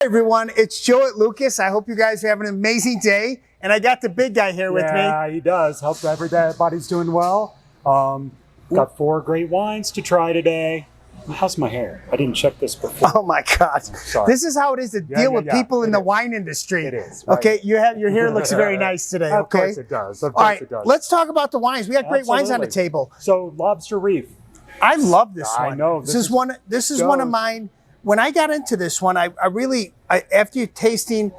Hey everyone, it's Joe at Lucas. I hope you guys are having an amazing day. And I got the big guy here with me. Yeah, he does. Hope everybody's doing well. Got 4 great wines to try today. How's my hair? I didn't check this before. Oh my God. Sorry. This is how it is to deal with people in the wine industry. It is. Right? Okay, your hair looks very nice today. Of Okay. course it does. All right, let's talk about the wines. We got great wines on the table. So Lobster Reef. I love this one. I know. This is one of mine. When I got into this one, I really, after tasting,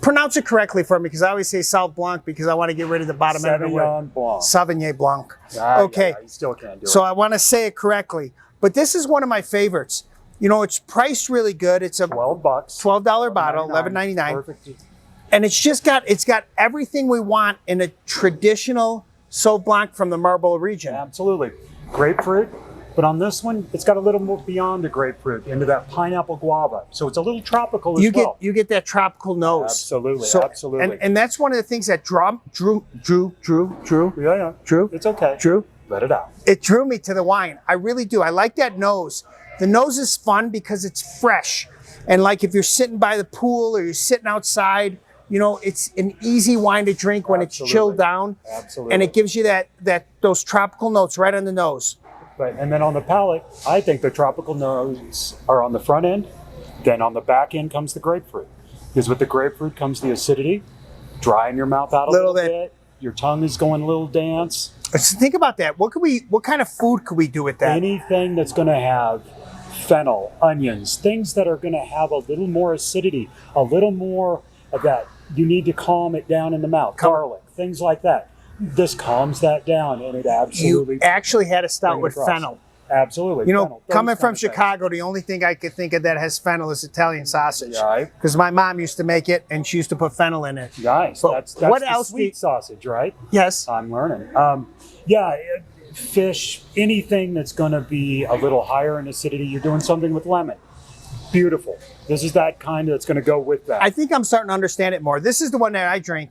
pronounce it correctly for me, because I always say Sauv Blanc because I want to get rid of the bottom end of the word. Sauvignon Blanc. Sauvignon Blanc. Okay. Yeah, you still can't do it. So I want to say it correctly. But this is one of my favorites. You know, it's priced really good. It's a $12. $12 bottle, $11.99. Perfect. And it's got everything we want in a traditional Sauv Blanc from the Marlborough region. Absolutely. Grapefruit. But on this one, it's got a little more beyond the grapefruit into that pineapple guava. So it's a little tropical as well. You get that tropical nose. Absolutely, so, absolutely. And that's one of the things that drew. Yeah. Drew. It's okay. Drew. Let it out. It drew me to the wine. I really do. I like that nose. The nose is fun because it's fresh. And like if you're sitting by the pool or you're sitting outside, you know, it's an easy wine to drink when it's chilled down. Absolutely. And it gives you those tropical notes right on the nose. Right, and then on the palate, I think the tropical notes are on the front end. Then on the back end comes the grapefruit. Because with the grapefruit comes the acidity, drying your mouth out a little bit. Your tongue is going a little dance. So think about that. What kind of food could we do with that? Anything that's going to have fennel, onions, things that are going to have a little more acidity, a little more of that. You need to calm it down in the mouth. Garlic, things like that. This calms that down, and it absolutely. You actually had a stout with fennel. Absolutely. You know, fennel. coming from Chicago, the only thing I could think of that has fennel is Italian sausage. Right. Because my mom used to make it, and she used to put fennel in it. Nice. But That's what the else sweet sausage, right? Yes. I'm learning. Fish, anything that's going to be a little higher in acidity. You're doing something with lemon. Beautiful. This is that kind that's going to go with that. I think I'm starting to understand it more. This is the one that I drink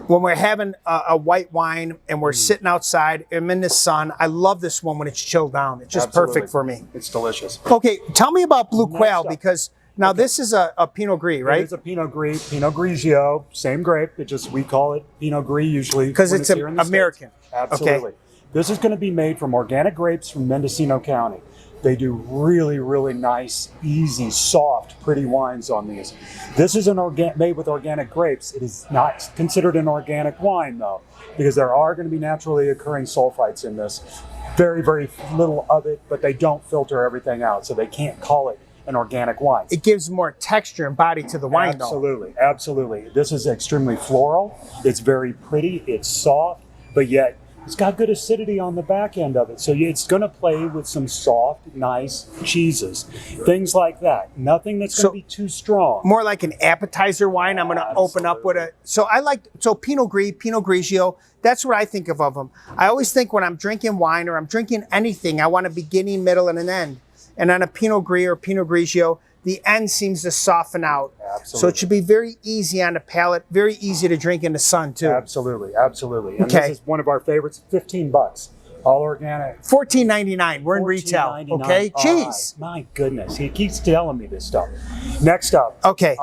when we're having a white wine and we're sitting outside. I'm in the sun. I love this one when it's chilled down. It's just perfect for me. It's delicious. Okay, tell me about Blue Quail, because now this is a Pinot Gris, right? It's a Pinot Gris, Pinot Grigio, same grape. We call it Pinot Gris usually. Because it's American. States. Absolutely. Okay. This is going to be made from organic grapes from Mendocino County. They do really, really nice, easy, soft, pretty wines on these. This is made with organic grapes. It is not considered an organic wine, though, because there are going to be naturally occurring sulfites in this. Very, very little of it, but they don't filter everything out, so they can't call it an organic wine. It gives more texture and body to the wine, though. Absolutely, absolutely. This is extremely floral. It's very pretty. It's soft, but yet it's got good acidity on the back end of it. So it's going to play with some soft, nice cheeses, things like that. Nothing that's going to be too strong. More like an appetizer wine. I'm going to open up with Pinot Gris, Pinot Grigio. That's what I think of them. I always think when I'm drinking wine or I'm drinking anything, I want a beginning, middle, and an end. And on a Pinot Gris or Pinot Grigio, the end seems to soften out. Absolutely. So it should be very easy on the palate, very easy to drink in the sun too. Absolutely, absolutely. And this is one of our favorites, $15. All organic. $14.99. We're in retail. Okay? Jeez. My goodness. He keeps telling me this stuff. Next up. Okay.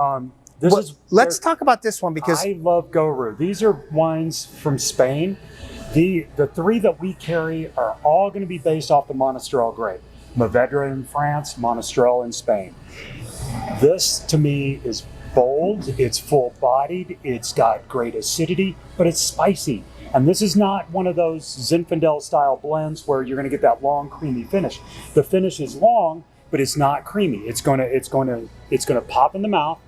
Let's talk about this one, because I love Goru. These are wines from Spain. The 3 that we carry are all going to be based off the Monastrell grape. Mourvedre in France, Monastrell in Spain. This, to me, is bold, it's full-bodied, it's got great acidity, but it's spicy. And this is not one of those Zinfandel-style blends where you're going to get that long, creamy finish. The finish is long, but it's not creamy. It's going to pop in the mouth.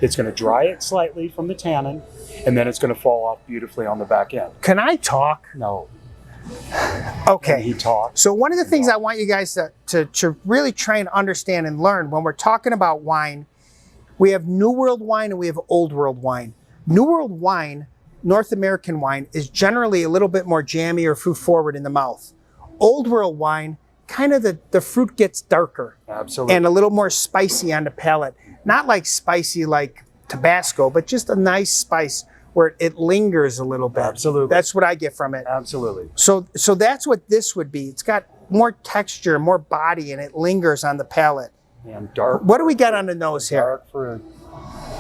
It's going to dry it slightly from the tannin, and then it's going to fall off beautifully on the back end. Can I talk? No. Okay. He talks. So one of the things I want you guys to really try and understand and learn when we're talking about wine, we have New World wine and we have Old World wine. New World wine, North American wine, is generally a little bit more jammy or fruit forward in the mouth. Old World wine, kind of the fruit gets darker. Absolutely. And a little more spicy on the palate. Not like spicy like Tabasco, but just a nice spice where it lingers a little bit. Absolutely. That's what I get from it. Absolutely. So that's what this would be. It's got more texture, more body, and it lingers on the palate. And dark. What do we got on the nose here? Dark fruit.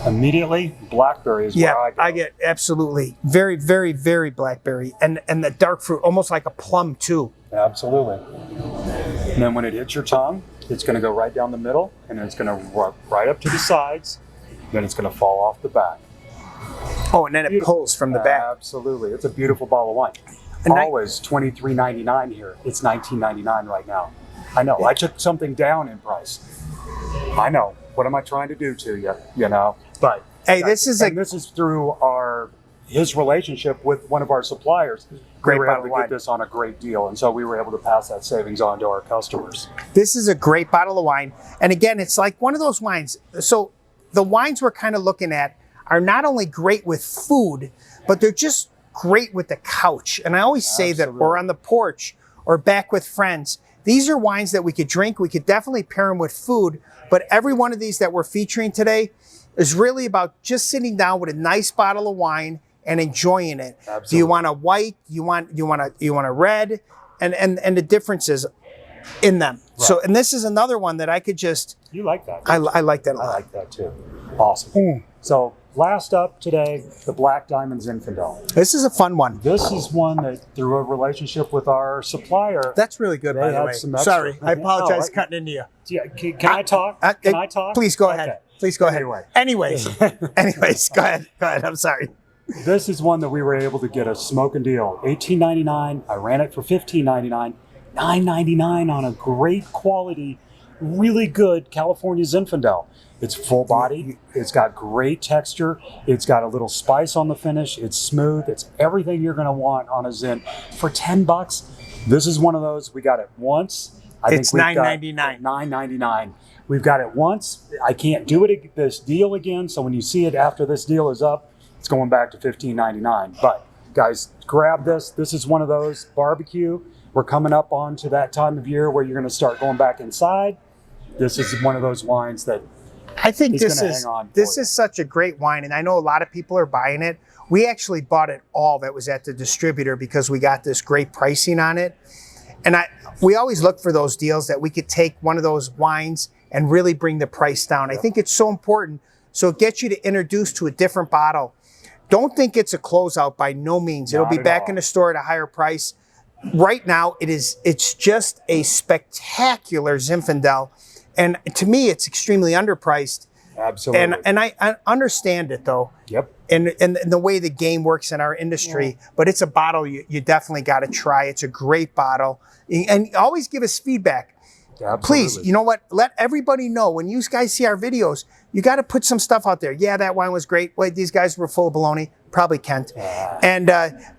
Immediately, blackberry is where I go. I get absolutely very, very, very blackberry, and the dark fruit, almost like a plum too. Absolutely. And then when it hits your tongue, it's going to go right down the middle, and then it's going to run right up to the sides. Then it's going to fall off the back. Oh, and then it pulls from the back. Absolutely. It's a beautiful bottle of wine. Always $23.99 here. It's $19.99 right now. I know. I took something down in price. I know. What am I trying to do to you? You know. But hey, this is through his relationship with one of our suppliers. Great we were bottle able of to wine. get this on a great deal, and so we were able to pass that savings on to our customers. This is a great bottle of wine, and again, it's like one of those wines. So the wines we're kind of looking at are not only great with food, but they're just great with the couch. And I always say that, or on the porch, or back with friends. These are wines that we could drink. We could definitely pair them with food. But every one of these that we're featuring today is really about just sitting down with a nice bottle of wine and enjoying it. Absolutely. Do you want a white? You want a red? And the differences in them. Right. So, and this is another one that I could just. You like that? I like that a lot. I like that too. Awesome. So last up today, the Black Diamond Zinfandel. This is a fun one. This is one that through a relationship with our supplier. That's really good, by the way. Sorry, I apologize cutting into you. Yeah, can I talk? Can I talk? Please go ahead. Okay. Please go ahead. Anyway. Anyways, go ahead. Go ahead. I'm sorry. This is one that we were able to get a smoking deal. $18.99. I ran it for $15.99. $9.99 on a great quality, really good California Zinfandel. It's full body. It's got great texture. It's got a little spice on the finish. It's smooth. It's everything you're going to want on a Zin. For $10, this is one of those. We got it once. It's $9.99. $9.99. We've got it once. I can't do this deal again. So when you see it after this deal is up, it's going back to $15.99. But guys, grab this. This is one of those barbecue. We're coming up onto that time of year where you're going to start going back inside. This is one of those wines that I think this is such a great wine, and I know a lot of people are buying it. We actually bought it all that was at the distributor because we got this great pricing on it. And we always look for those deals that we could take one of those wines and really bring the price down. I think it's so important. So it gets you to introduce to a different bottle. Don't think it's a closeout by no means. It'll be back in the store at a higher price. Right now, it's just a spectacular Zinfandel. And to me, it's extremely underpriced. Absolutely. And I understand it, though. Yep. And the way the game works in our industry. Yeah. But it's a bottle you definitely got to try. It's a great bottle. And always give us feedback. Absolutely. Please, you know what? Let everybody know. When you guys see our videos, you got to put some stuff out there. Yeah, that wine was great. Wait, these guys were full of baloney. Probably Kent. Yeah. And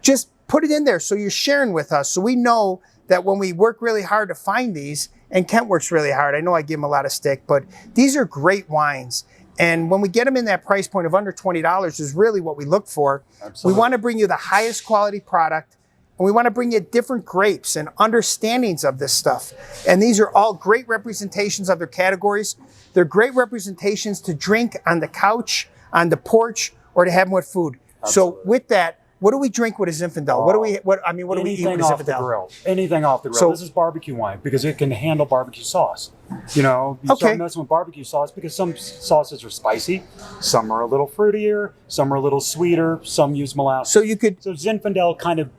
just put it in there so you're sharing with us. So we know that when we work really hard to find these, and Kent works really hard. I know I give him a lot of stick, but these are great wines. And when we get them in that price point of under $20 is really what we look for. Absolutely. We want to bring you the highest quality product, and we want to bring you different grapes and understandings of this stuff. And these are all great representations of their categories. They're great representations to drink on the couch, on the porch, or to have them with food. Absolutely. So with that, what do we drink with a Zinfandel? What do we eat with a Zinfandel? Anything off the grill. So, this is barbecue wine because it can handle barbecue sauce. You know, you start messing with barbecue sauce because some sauces are spicy, some are a little fruitier, some are a little sweeter, some use molasses. So Zinfandel kind of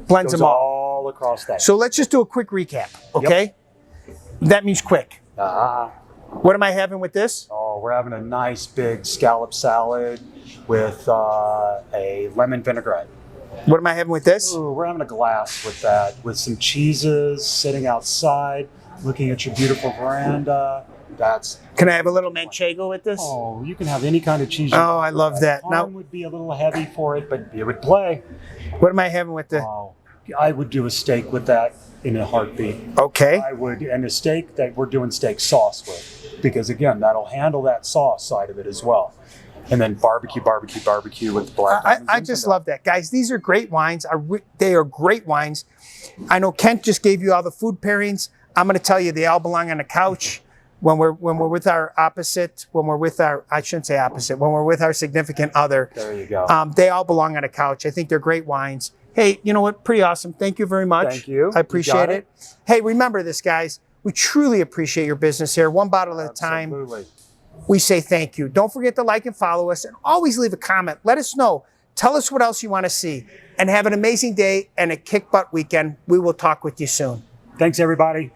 blends them all across that. So let's just do a quick recap, okay? Yep. That means quick. What am I having with this? Oh, we're having a nice big scallop salad with a lemon vinaigrette. What am I having with this? Ooh, we're having a glass with that, with some cheeses, sitting outside, looking at your beautiful veranda. Can I have a little manchego with this? Oh, you can have any kind of cheese. Oh, I love that. Now would be a little heavy for it, but it would play. What am I having with the? Oh, I would do a steak with that in a heartbeat. Okay. I would, and a steak that we're doing steak sauce with, because again, that'll handle that sauce side of it as well. And then barbecue with the black. I just love that, guys. These are great wines. They are great wines. I know Kent just gave you all the food pairings. I'm going to tell you, they all belong on the couch. When we're with our opposite, when we're with our significant other. There you go. They all belong on a couch. I think they're great wines. Hey, you know what? Pretty awesome. Thank you very much. Thank you. I appreciate it. Hey, remember this, guys. We truly appreciate your business here. One bottle at a time. Absolutely. we say thank you. Don't forget to like and follow us, and always leave a comment. Let us know. Tell us what else you want to see. And have an amazing day and a kick butt weekend. We will talk with you soon. Thanks, everybody.